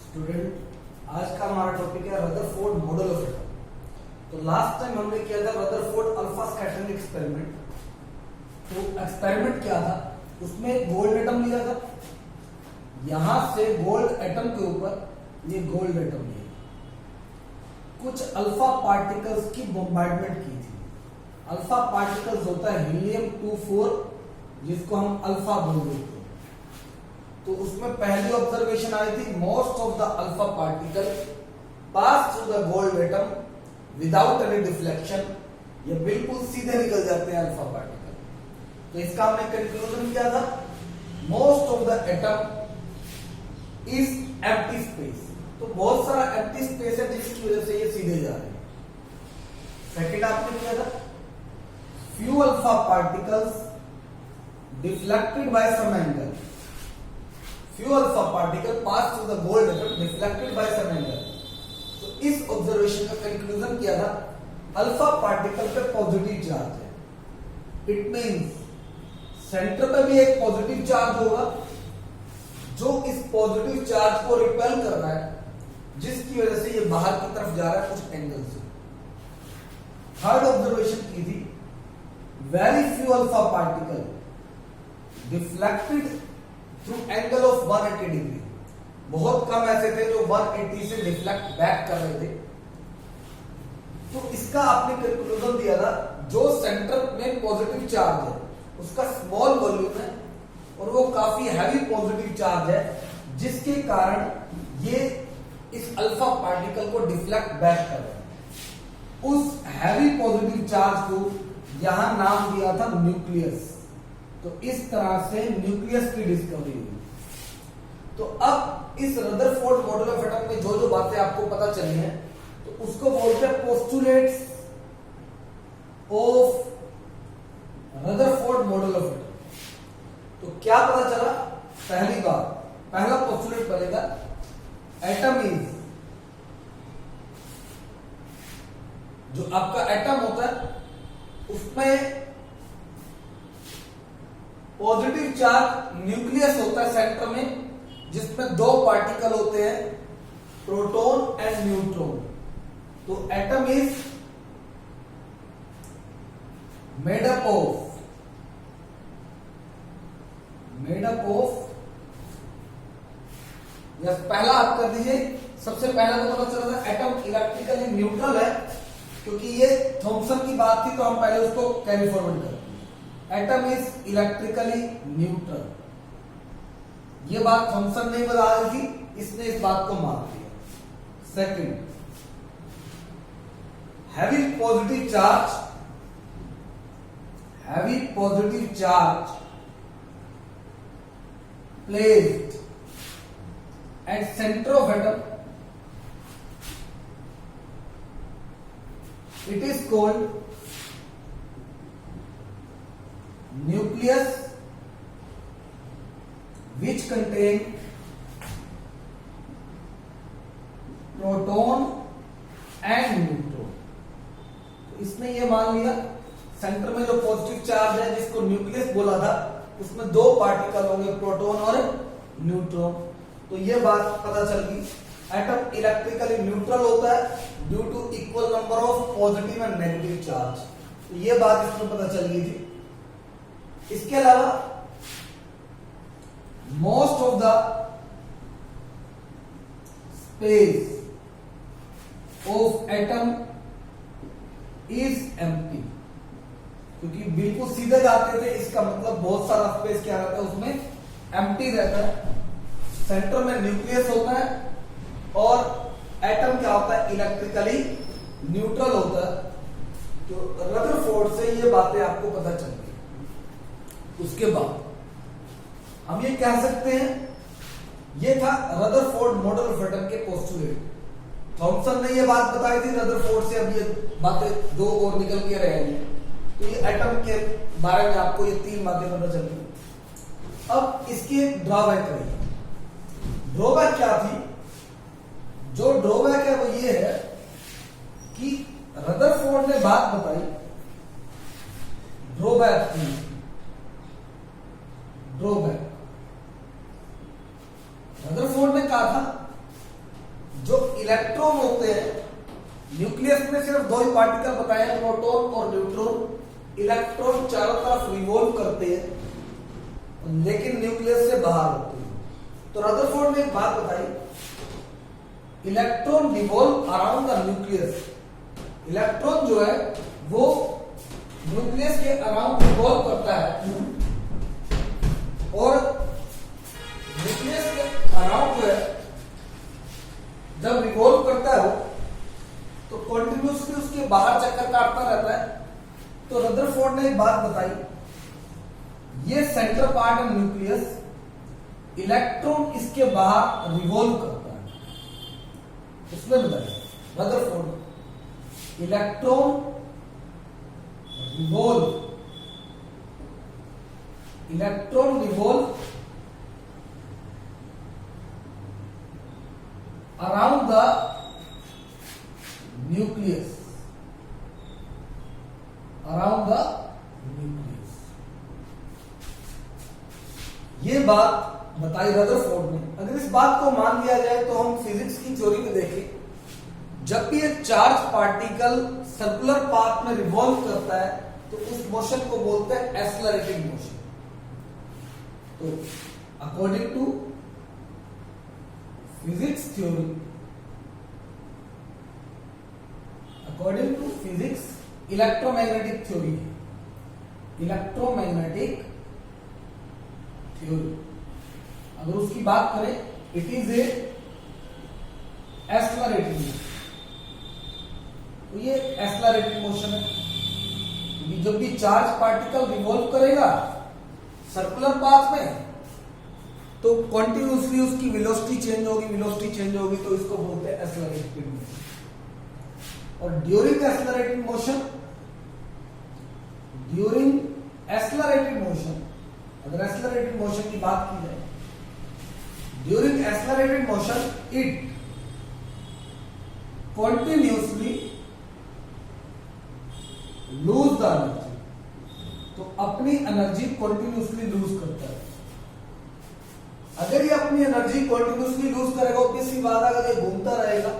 Student, आज का हमारा टॉपिक है रदरफोर्ड मॉडल ऑफ एटम। तो लास्ट टाइम हमने किया था रदरफोर्ड अल्फा स्कैटरिंग एक्सपेरिमेंट। तो एक्सपेरिमेंट क्या था, उसमें गोल्ड एटम लिया था, यहां से गोल्ड एटम के ऊपर ये गोल्ड एटम लिया, कुछ अल्फा पार्टिकल्स की बॉम्बार्डमेंट की थी। अल्फा पार्टिकल्स होता है हीलियम 24, जिसको हम अल्फा बोल देते हैं। तो उसमें पहली ऑब्जर्वेशन आई थी, most of the alpha particle pass through the gold atom without any deflection. ये बिल्कुल सीधे निकल जाते हैं अल्फा पार्टिकल। तो इसका हमने कंक्लूजन किया था, most of the atom is empty space. तो बहुत सारा एम्प्टी स्पेस है जिसकी वजह से ये सीधे जा रहे हैं। सेकंड आपने किया था, few alpha particles deflected by some angle. Few alpha particles pass through the gold atom deflected by some angle. तो इस ऑब्जर्वेशन का कंक्लूजन किया था, अल्फा पार्टिकल पे पॉजिटिव चार्ज है। इट मींस सेंटर पे भी एक पॉजिटिव चार्ज होगा जो इस पॉजिटिव चार्ज को रिपेल कर रहा है, जिसकी वजह से ये बाहर की तरफ जा रहा है कुछ एंगल से। थर्ड ऑब्जर्वेशन की थी, very few alpha particle deflected through angle of 180 degree। बहुत कम ऐसे थे जो 180 से डिफ्लेक्ट बैक कर रहे थे। तो इसका आपने कंक्लूजन दिया था, जो सेंटर में पॉजिटिव चार्ज है उसका स्मॉल वॉल्यूम है और वो काफी हैवी पॉजिटिव चार्ज है, जिसके कारण ये इस अल्फा पार्टिकल को डिफ्लेक्ट बैक कर रहे हैं। उस हैवी पॉजिटिव चार्ज को यहां नाम दिया था न्यूक्लियस। तो इस तरह से न्यूक्लियस की डिस्कवरी हुई। तो अब इस रदरफोर्ड मॉडल ऑफ एटम में जो जो बातें आपको पता चली हैं, तो उसको बोलते हैं postulates of Rutherford model of atom. तो क्या पता चला, पहली बात, पहला पोस्टुलेट बनेगा, एटम इज, जो आपका एटम होता है उसमें पॉजिटिव चार्ज न्यूक्लियस होता है सेंटर में, जिसमें दो पार्टिकल होते हैं, प्रोटॉन एंड न्यूट्रॉन। तो atom is made up of yes, पहला आप कर दीजिए। सबसे पहला तो पता चला था एटम इलेक्ट्रिकली न्यूट्रल है, क्योंकि ये थॉमसन की बात थी तो हम पहले उसको कैरी फॉरवर्ड करते हैं। एटम इज इलेक्ट्रिकली न्यूट्रल, ये बात थॉमसन ने बता दी थी, इसने इस बात को मान लिया। Second, having positive charge placed at centre of atom, it is called nucleus which contain proton and neutron। तो इसने ये मान लिया सेंटर में जो पॉजिटिव चार्ज है जिसको न्यूक्लियस बोला था, उसमें दो पार्टिकल होंगे, प्रोटॉन और न्यूट्रॉन। तो ये बात पता चल गई, एटम इलेक्ट्रिकली न्यूट्रल होता है due to equal number of positive and negative charge. तो ये बात इसमें पता चल गई थी। इसके अलावा most of the space of atom is empty, क्योंकि बिल्कुल सीधे जाते थे, इसका मतलब बहुत सारा स्पेस क्या रहता है उसमें, एम्प्टी रहता है। सेंटर में न्यूक्लियस होता है और एटम क्या होता है, इलेक्ट्रिकली न्यूट्रल होता है। तो रदरफोर्ड से ये बातें आपको पता चल गई। उसके बाद हम ये कह सकते हैं, ये था रदरफोर्ड मॉडल ऑफ एटम के पोस्टुलेट। थॉमसन ने ये बात बताई थी रदरफोर्ड से, अब ये बातें दो और निकल के रह गई। तो ये एटम के बारे में आपको ये तीन बातें पता चल गई। अब इसकी ड्रॉबैक रही। ड्रॉबैक क्या थी? जो ड्रॉबैक है वो ये है कि रदरफोर्ड ने बात बताई, ड्रॉबैक रदरफोर्ड ने कहा था इलेक्ट्रॉन होते हैं, न्यूक्लियस में सिर्फ दो ही पार्टिकल बताए हैं, प्रोटॉन और न्यूट्रॉन। इलेक्ट्रॉन चारों तरफ रिवॉल्व करते हैं लेकिन न्यूक्लियस से बाहर होते हैं। तो रदरफोर्ड ने एक बात बताई, electron revolve around the nucleus. Electron जो है वो न्यूक्लियस के अराउंड रिवॉल्व करता है और न्यूक्लियस के अराउंड जो है जब रिवॉल्व करता है तो कंटिन्यूसली उसके बाहर चक्कर काटता रहता है। तो रदरफोर्ड ने एक बात बताई, ये centre part of nucleus, electron इसके बाहर रिवॉल्व करता है। उसमें बताइए Rutherford, electron revolve, electron revolve around the nucleus, around the nucleus. ये बात बताई रदरफोर्ड ने। अगर इस बात को मान लिया जाए तो हम फिजिक्स की थ्योरी में देखें, जब भी एक चार्ज पार्टिकल सर्कुलर पाथ में रिवॉल्व करता है तो उस मोशन को बोलते हैं एक्सेलरेटिंग मोशन। तो according to physics theory, according to physics electromagnetic theory है, इलेक्ट्रोमैग्नेटिक थ्योरी अगर उसकी बात करें, it is a accelerating motion. तो ये एक्सेलरेटिंग मोशन है, क्योंकि जब भी चार्ज पार्टिकल रिवॉल्व करेगा सर्कुलर पाथ में तो कंटिन्यूसली उसकी वेलोसिटी चेंज होगी, वेलोसिटी चेंज होगी, तो इसको बोलते हैं एक्सेलरेटिंग मोशन। और during accelerating motion, during accelerating motion, अगर एक्सेलरेटिंग मोशन की बात की जाए, during accelerating motion it continuously lose the energy. तो अपनी एनर्जी कंटिन्यूसली लूज करता है। अगर ये अपनी एनर्जी कंटिन्यूसली लूज करेगा, किसी बात अगर ये घूमता रहेगा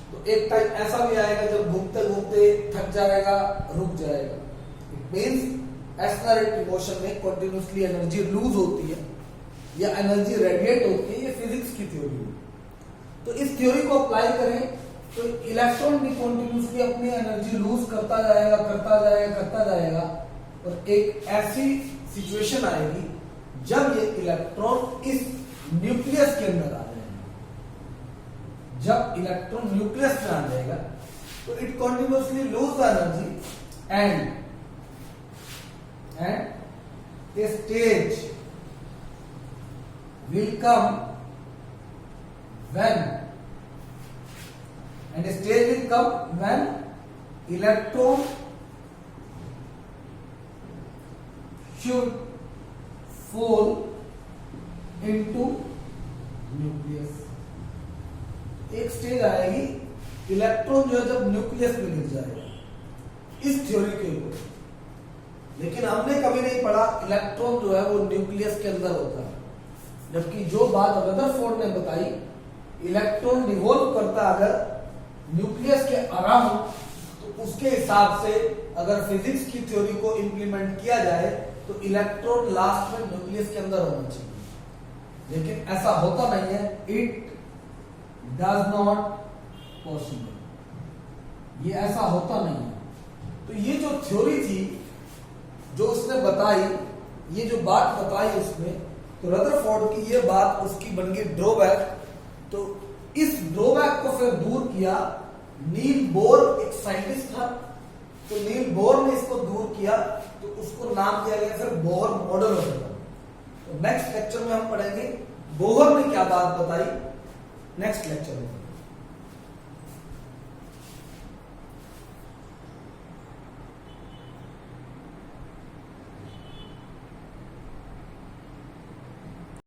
तो एक टाइम ऐसा भी आएगा जब घूमते घूमते थक जाएगा, रुक जाएगा। इट मींस एक्सेलरेटिंग मोशन में कंटिन्यूसली एनर्जी लूज होती है या एनर्जी रेडिएट होती है। ये फिजिक्स की थ्योरी है। तो इस थ्योरी को अप्लाई करें तो इलेक्ट्रॉन भी कंटिन्यूसली अपनी एनर्जी लूज करता जाएगा, करता जाएगा, करता जाएगा, और एक ऐसी सिचुएशन आएगी जब ये इलेक्ट्रॉन इस न्यूक्लियस के अंदर आ जाएगा। जब इलेक्ट्रॉन न्यूक्लियस में आ जाएगा तो it continuously lose the energy and a stage will come when, and a stage will come when electron should fall into nucleus। एक स्टेज आएगी, इलेक्ट्रॉन जो है जब न्यूक्लियस में गिर जाएगा, इस थ्योरी के ऊपर। लेकिन हमने कभी नहीं पढ़ा इलेक्ट्रॉन जो है वो न्यूक्लियस के अंदर होता है, जबकि जो बात रदरफोर्ड ने बताई, इलेक्ट्रॉन रिवॉल्व करता अगर न्यूक्लियस के अराउंड, तो उसके हिसाब से अगर फिजिक्स की थ्योरी को इंप्लीमेंट किया जाए तो इलेक्ट्रॉन लास्ट में न्यूक्लियस के अंदर होना चाहिए। लेकिन ऐसा होता नहीं है, इट डज नॉट पॉसिबल, ये ऐसा होता नहीं है। तो ये जो थ्योरी थी जो उसने बताई, ये जो बात बताई उसमें, तो रदरफोर्ड की ये बात उसकी बन गई ड्रॉबैक। तो इस ड्रॉबैक को फिर दूर किया नील बोर, एक साइंटिस्ट था, तो नील बोर ने इसको दूर किया, तो उसको नाम दिया गया फिर बोहर मॉडल ऑफ एटम। तो नेक्स्ट लेक्चर में हम पढ़ेंगे बोहर ने क्या बात बताई, नेक्स्ट लेक्चर में।